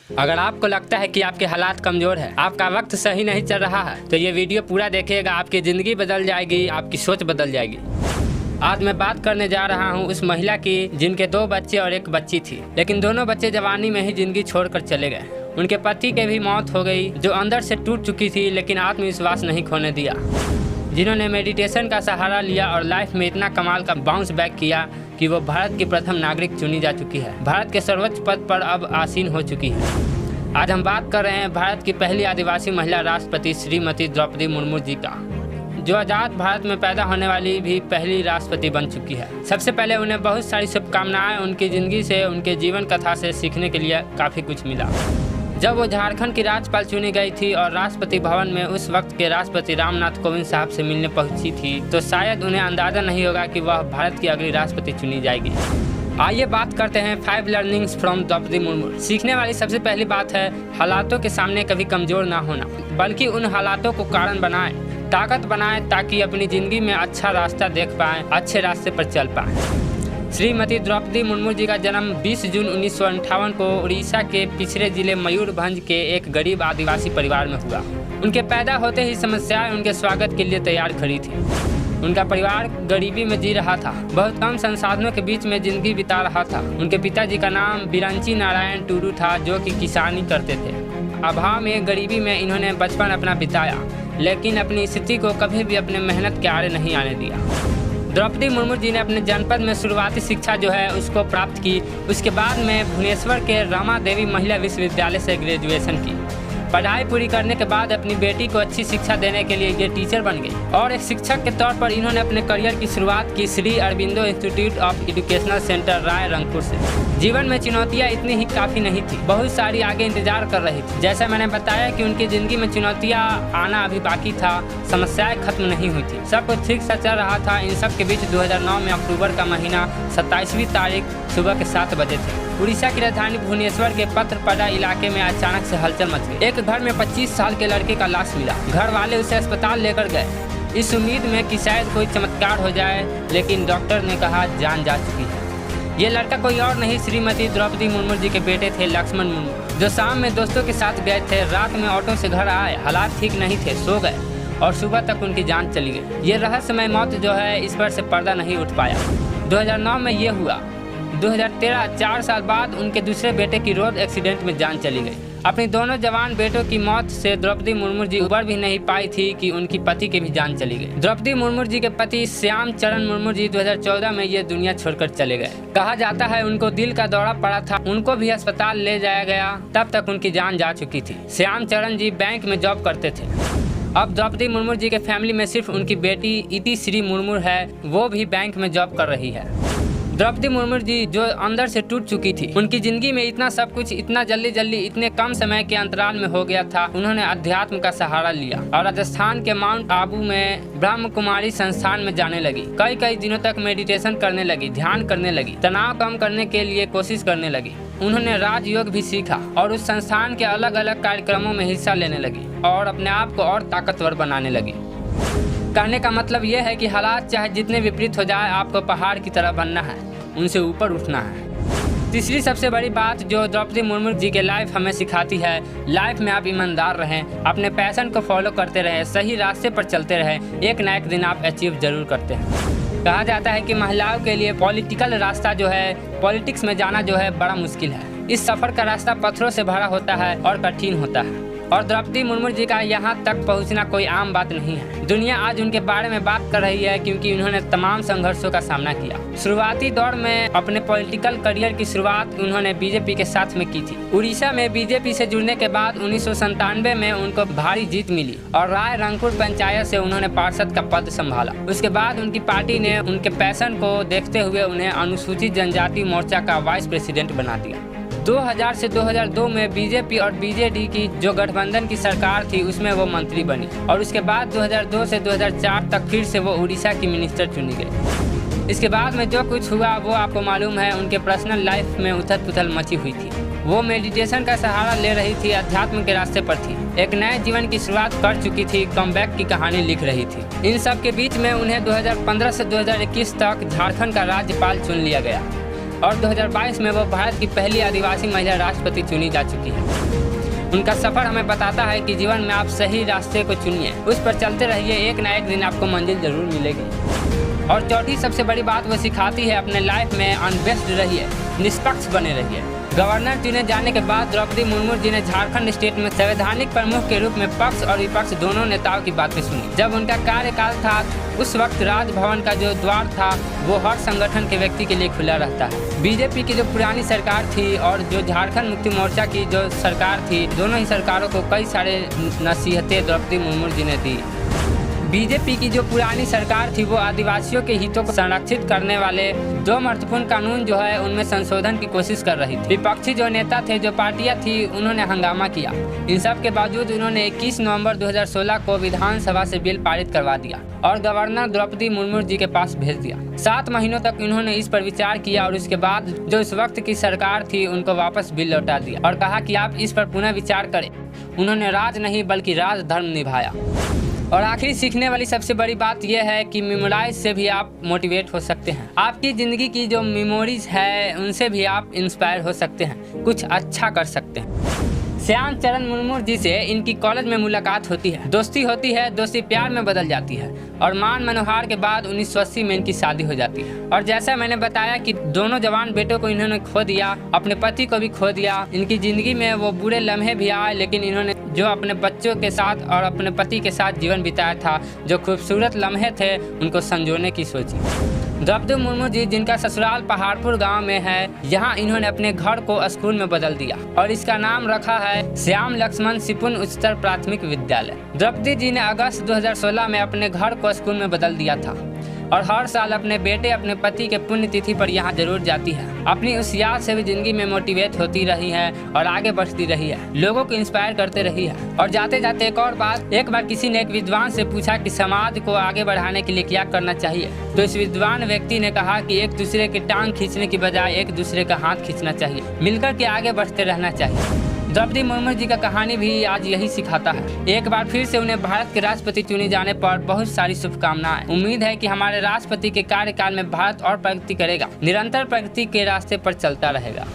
अगर आपको लगता है कि आपके हालात कमजोर है, आपका वक्त सही नहीं चल रहा है, तो ये वीडियो पूरा देखिएगा। आपकी ज़िंदगी बदल जाएगी, आपकी सोच बदल जाएगी। आज मैं बात करने जा रहा हूँ उस महिला की जिनके 2 बच्चे और 1 बच्ची थी, लेकिन दोनों बच्चे जवानी में ही जिंदगी छोड़कर चले गए। उनके पति के भी मौत हो गई, जो अंदर से टूट चुकी थी, लेकिन आत्मविश्वास नहीं खोने दिया। जिन्होंने मेडिटेशन का सहारा लिया और लाइफ में इतना कमाल का बाउंस बैक किया कि वो भारत की प्रथम नागरिक चुनी जा चुकी है। भारत के सर्वोच्च पद पर अब आसीन हो चुकी है। आज हम बात कर रहे हैं भारत की पहली आदिवासी महिला राष्ट्रपति श्रीमती द्रौपदी मुर्मू जी का, जो आज़ाद भारत में पैदा होने वाली भी पहली राष्ट्रपति बन चुकी है। सबसे पहले उन्हें बहुत सारी शुभकामनाएं। उनकी ज़िंदगी से, उनके जीवन कथा से सीखने के लिए काफ़ी कुछ मिला। जब वो झारखंड की राज्यपाल चुनी गई थी और राष्ट्रपति भवन में उस वक्त के राष्ट्रपति रामनाथ कोविंद साहब से मिलने पहुंची थी, तो शायद उन्हें अंदाज़ा नहीं होगा कि वह भारत की अगली राष्ट्रपति चुनी जाएगी। आइए बात करते हैं 5 लर्निंग्स फ्रॉम द्रौपदी मुर्मू। सीखने वाली सबसे पहली बात है, हालातों के सामने कभी कमज़ोर ना होना, बल्कि उन हालातों को कारण बनाएं, ताकत बनाएं, ताकि अपनी ज़िंदगी में अच्छा रास्ता देख पाएं, अच्छे रास्ते पर चल पाएं। श्रीमती द्रौपदी मुर्मू जी का जन्म 20 जून 1958 को उड़ीसा के पिछड़े जिले मयूरभंज के एक गरीब आदिवासी परिवार में हुआ। उनके पैदा होते ही समस्याएं उनके स्वागत के लिए तैयार खड़ी थी। उनका परिवार गरीबी में जी रहा था, बहुत कम संसाधनों के बीच में जिंदगी बिता रहा था। उनके पिताजी का नाम बिरंची नारायण टूडू था, जो कि किसानी करते थे। अभाव में, गरीबी में इन्होंने बचपन अपना बिताया, लेकिन अपनी स्थिति को कभी भी अपने मेहनत के आड़े नहीं आने दिया। द्रौपदी मुर्मू जी ने अपने जनपद में शुरुआती शिक्षा जो है उसको प्राप्त की। उसके बाद में भुवनेश्वर के रमा देवी महिला विश्वविद्यालय से ग्रेजुएशन की। पढ़ाई पूरी करने के बाद अपनी बेटी को अच्छी शिक्षा देने के लिए ये टीचर बन गई और एक शिक्षक के तौर पर इन्होंने अपने करियर की शुरुआत की Shri Aurobindo institute of educational centre Rai Rangpur से। जीवन में चुनौतियाँ इतनी ही काफ़ी नहीं थी, बहुत सारी आगे इंतजार कर रही थी। जैसा मैंने बताया कि उनकी ज़िंदगी में चुनौतियाँ आना अभी बाकी था, समस्याएं खत्म नहीं हुई थी, सब कुछ ठीक से चल रहा था। इन सब के बीच 2009 में अक्टूबर का महीना 27वीं तारीख सुबह के 7 बजे थे। उड़ीसा की राजधानी भुवनेश्वर के पत्रपड़ा इलाके में अचानक से हलचल मच गई। एक घर में 25 साल के लड़के का लाश मिला। घर वाले उसे अस्पताल लेकर गए, इस उम्मीद में कि शायद कोई चमत्कार हो जाए, लेकिन डॉक्टर ने कहा जान जा चुकी है। ये लड़का कोई और नहीं, श्रीमती द्रौपदी मुर्मू जी के बेटे थे लक्ष्मण मुर्मू, जो शाम में दोस्तों के साथ गए थे। रात में ऑटो से घर आए, हालात ठीक नहीं थे, सो गए और सुबह तक उनकी जान चली गई। ये रहस्यमय मौत जो है, इस पर से पर्दा नहीं उठ पाया। 2009 में ये हुआ। 2013, 4 साल बाद उनके दूसरे बेटे की रोड एक्सीडेंट में जान चली गई। अपनी दोनों जवान बेटों की मौत से द्रौपदी मुर्मू जी उबर भी नहीं पाई थी कि उनकी पति की भी जान चली गई। द्रौपदी मुर्मू जी के पति श्याम चरण मुर्मू जी 2014 में ये दुनिया छोड़कर चले गए। कहा जाता है उनको दिल का दौरा पड़ा था, उनको भी अस्पताल ले जाया गया, तब तक उनकी जान जा चुकी थी। श्याम चरण जी बैंक में जॉब करते थे। अब द्रौपदी मुर्मू जी के फैमिली में सिर्फ उनकी बेटी इति श्री मुर्मू है, वो भी बैंक में जॉब कर रही है। द्रौपदी मुर्मू जी जो अंदर से टूट चुकी थी, उनकी जिंदगी में इतना सब कुछ इतना जल्दी इतने कम समय के अंतराल में हो गया था। उन्होंने अध्यात्म का सहारा लिया और राजस्थान के माउंट आबू में ब्रह्म कुमारी संस्थान में जाने लगी। कई दिनों तक मेडिटेशन करने लगी, ध्यान करने लगी, तनाव कम करने के लिए कोशिश करने लगी। उन्होंने राजयोग भी सीखा और उस संस्थान के अलग अलग कार्यक्रमों में हिस्सा लेने लगी और अपने आप को और ताकतवर बनाने लगी। कहने का मतलब यह है कि हालात चाहे जितने विपरीत हो जाए, आपको पहाड़ की तरह बनना है, उनसे ऊपर उठना है। तीसरी सबसे बड़ी बात जो द्रौपदी मुर्मू जी के लाइफ हमें सिखाती है, लाइफ में आप ईमानदार रहें, अपने पैशन को फॉलो करते रहें, सही रास्ते पर चलते रहें, एक ना एक दिन आप अचीव जरूर करते हैं। कहा जाता है कि महिलाओं के लिए पॉलिटिकल रास्ता जो है, पॉलिटिक्स में जाना जो है बड़ा मुश्किल है। इस सफ़र का रास्ता पत्थरों से भरा होता है और कठिन होता है, और द्रौपदी मुर्मू जी का यहाँ तक पहुँचना कोई आम बात नहीं है। दुनिया आज उनके बारे में बात कर रही है क्योंकि उन्होंने तमाम संघर्षों का सामना किया। शुरुआती दौर में अपने पॉलिटिकल करियर की शुरुआत उन्होंने बीजेपी के साथ में की थी। उड़ीसा में बीजेपी से जुड़ने के बाद 1997 में उनको भारी जीत मिली और राय रंगपुर पंचायत से उन्होंने पार्षद का पद संभाला। उसके बाद उनकी पार्टी ने उनके पैशन को देखते हुए उन्हें अनुसूचित जनजाति मोर्चा का वाइस प्रेसिडेंट बना दिया। 2000 से 2002 में बीजेपी और बीजेडी की जो गठबंधन की सरकार थी, उसमें वो मंत्री बनी और उसके बाद 2002 से 2004 तक फिर से वो उड़ीसा की मिनिस्टर चुनी गई। इसके बाद में जो कुछ हुआ वो आपको मालूम है। उनके पर्सनल लाइफ में उथल पुथल मची हुई थी। वो मेडिटेशन का सहारा ले रही थी, अध्यात्म के रास्ते पर थी, एक नए जीवन की शुरुआत कर चुकी थी, कमबैक की कहानी लिख रही थी। इन सब के बीच में उन्हें 2015 से 2021 तक झारखंड का राज्यपाल चुन लिया गया। और 2022 में वो भारत की पहली आदिवासी महिला राष्ट्रपति चुनी जा चुकी है। उनका सफर हमें बताता है कि जीवन में आप सही रास्ते को चुनिए, उस पर चलते रहिए, एक ना एक दिन आपको मंजिल जरूर मिलेगी। और चौथी सबसे बड़ी बात वो सिखाती है, अपने लाइफ में अनबेस्ड रहिए, निष्पक्ष बने रहिए। गवर्नर चुने जाने के बाद द्रौपदी मुर्मू जी ने झारखंड स्टेट में संवैधानिक प्रमुख के रूप में पक्ष और विपक्ष दोनों नेताओं की बातें सुनी। जब उनका कार्यकाल था उस वक्त राजभवन का जो द्वार था वो हर संगठन के व्यक्ति के लिए खुला रहता है। बीजेपी की जो पुरानी सरकार थी और जो झारखंड मुक्ति मोर्चा की जो सरकार थी, दोनों ही सरकारों को कई सारे नसीहतें द्रौपदी मुर्मू जी ने दी। बीजेपी की जो पुरानी सरकार थी वो आदिवासियों के हितों को संरक्षित करने वाले 2 महत्वपूर्ण कानून जो है उनमें संशोधन की कोशिश कर रही थी। विपक्षी जो नेता थे, जो पार्टियां थी, उन्होंने हंगामा किया। इन सब के बावजूद उन्होंने 21 नवंबर 2016 को विधानसभा से बिल पारित करवा दिया और गवर्नर द्रौपदी मुर्मू जी के पास भेज दिया। 7 महीनों तक इन्होंने इस पर विचार किया और उसके बाद जो उस वक्त की सरकार थी उनको वापस बिल लौटा दिया और कहा कि आप इस पर पुनः विचार करें। उन्होंने राज नहीं बल्कि राजधर्म निभाया। और आखिरी सीखने वाली सबसे बड़ी बात यह है कि मेमोराइज से भी आप मोटिवेट हो सकते हैं। आपकी ज़िंदगी की जो मेमोरीज है उनसे भी आप इंस्पायर हो सकते हैं, कुछ अच्छा कर सकते हैं। श्याम चरण मुर्मू जी से इनकी कॉलेज में मुलाकात होती है, दोस्ती होती है, दोस्ती प्यार में बदल जाती है और मान मनोहार के बाद 1980 में इनकी शादी हो जाती है। और जैसा मैंने बताया कि दोनों जवान बेटों को इन्होंने खो दिया, अपने पति को भी खो दिया। इनकी ज़िंदगी में वो बुरे लम्हे भी आए, लेकिन इन्होंने जो अपने बच्चों के साथ और अपने पति के साथ जीवन बिताया था, जो खूबसूरत लम्हे थे, उनको संजोने की सोची। द्रौपदी मुर्मू जी जिनका ससुराल पहाड़पुर गांव में है, यहाँ इन्होंने अपने घर को स्कूल में बदल दिया और इसका नाम रखा है श्याम लक्ष्मण सिपुन उच्चतर प्राथमिक विद्यालय। द्रौपदी जी ने अगस्त 2016 में अपने घर को स्कूल में बदल दिया था और हर साल अपने बेटे अपने पति के पुण्यतिथि पर यहाँ जरूर जाती है। अपनी उस याद से भी जिंदगी में मोटिवेट होती रही है और आगे बढ़ती रही है, लोगों को इंस्पायर करते रही है। और जाते जाते एक और बात, एक बार किसी ने एक विद्वान से पूछा कि समाज को आगे बढ़ाने के लिए क्या करना चाहिए, तो इस विद्वान व्यक्ति ने कहा कि एक दूसरे की टांग खींचने की बजाय एक दूसरे का हाथ खींचना चाहिए, मिलकर के आगे बढ़ते रहना चाहिए। द्रौपदी मुर्मू जी का कहानी भी आज यही सिखाता है। एक बार फिर से उन्हें भारत के राष्ट्रपति चुने जाने पर बहुत सारी शुभकामनाएं। उम्मीद है कि हमारे राष्ट्रपति के कार्यकाल में भारत और प्रगति करेगा, निरंतर प्रगति के रास्ते पर चलता रहेगा।